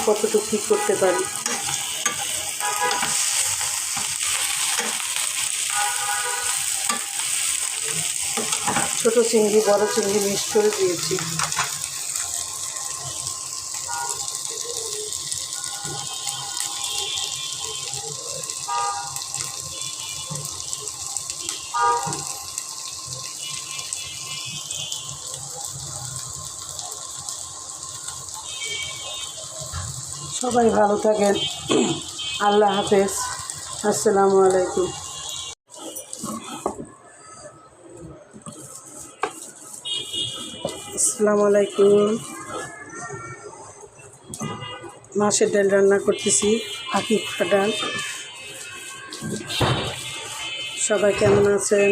কতটুকু কী করতে পারি। ছোট চিংড়ি বড় চিংড়ি মিক্স করে দিয়েছি। সবাই ভালো থাকেন। আল্লাহ হাফেজ। আসসালামু আলাইকুম। আসসালামু আলাইকুম। মাছের ডাল রান্না করতেছি, আকিকা ডাল। সবাই কেমন আছেন?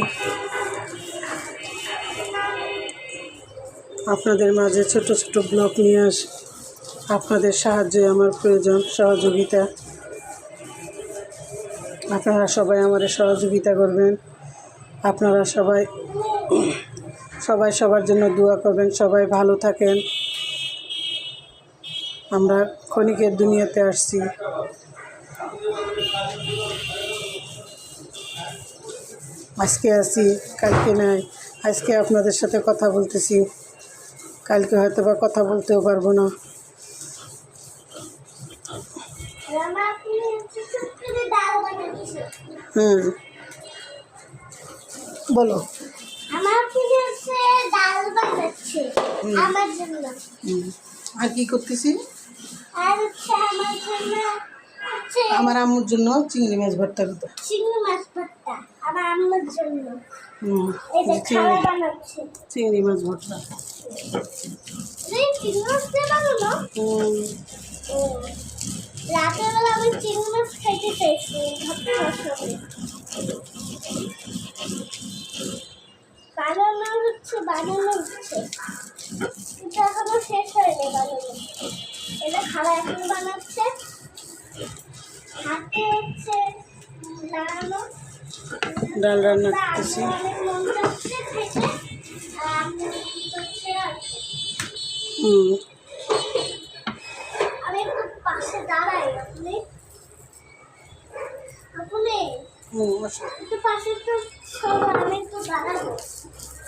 আপনাদের মাঝে ছোট ছোট ব্লগ নিয়ে আসি। আপনাদের সাহায্যে আমার প্রয়োজন, সহযোগিতা। আপনারা সবাই আমার সহযোগিতা করবেন। আপনারা সবাই সবার জন্য দোয়া করবেন। সবাই ভালো থাকেন। আমরা ক্ষণিকের দুনিয়াতে আসছি। আজকে আছি, কালকে নাই। আজকে আপনাদের সাথে কথা বলতেছি, কালকে হয়তো বা কথা বলতেও পারবো না। বলো। আর কি করতেছি? আমার আম্মুর জন্য চিংড়ি মাছ ভর্তা করতে। আমার আম্মুর জন্য চিংড়ি মাছ ভর্তা। রাতের বেলা আমি চিংড়ি মাছ খাইতে চাইছি, বানানো হচ্ছে কিন্তু এখনো শেষ হয়নি বানানো। এটা খালা এখন বানাচ্ছে, হাতে হচ্ছে লাগানো। ডাল রান্না করতেছি। আমি একটু পাশে দাঁড়াই। আপনি একটু পাশে একটু আমি একটু দাঁড়াবো।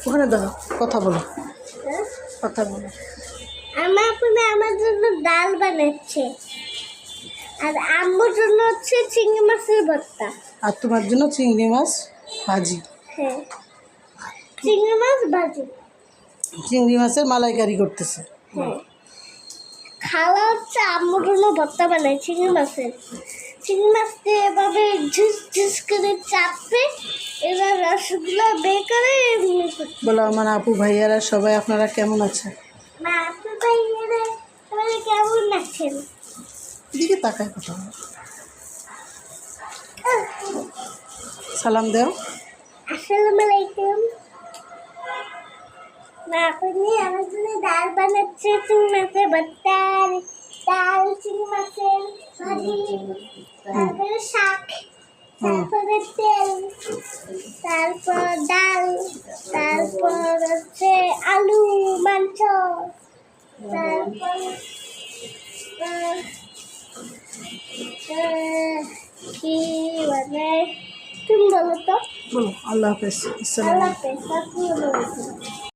ওখানে দাঁড়াও, কথা বলো। কথা বলো। আমার জন্য ডাল বানাচ্ছে, আর আম্মুর জন্য হচ্ছে চিংড়ি মাছের ভর্তা। আর তোমার জন্য চিংড়ি মাছ ভাজি। হ্যাঁ, চিংড়ি মাছ ভাজি। চিংড়ি মাছের মালাইকারি করতেছে। হ্যাঁ, খালা হচ্ছে আম্মুর জন্য ভর্তা বানায় চিংড়ি মাছের। চিংড়ি মাছকে এভাবে ঝুস ঝুস করে চাপে, এবার রসগুলো বের করে। বলো আমার আপু ভাইয়ারা সবাই আপনারা কেমন আছেন? না, আপু ভাইয়ারা সবাই কেমন আছেন? এদিকে তাকায় কথা বলো। সালাম দেও। আসসালামু আলাইকুম। মা আপনি আমার জন্য ডাল বানাচ্ছে, চিংড়ি মাছের ভর্তা, ডাল, চিংড়ি মাছের ভাজি, তারপরে শাক, তারপরে তেল, তারপর ডাল, তারপর হচ্ছে আলু, মাংস, তারপর কি মানে তুমি বলো তো? বলো আল্লাহ হাফেজ। আল্লাহ হাফেজ।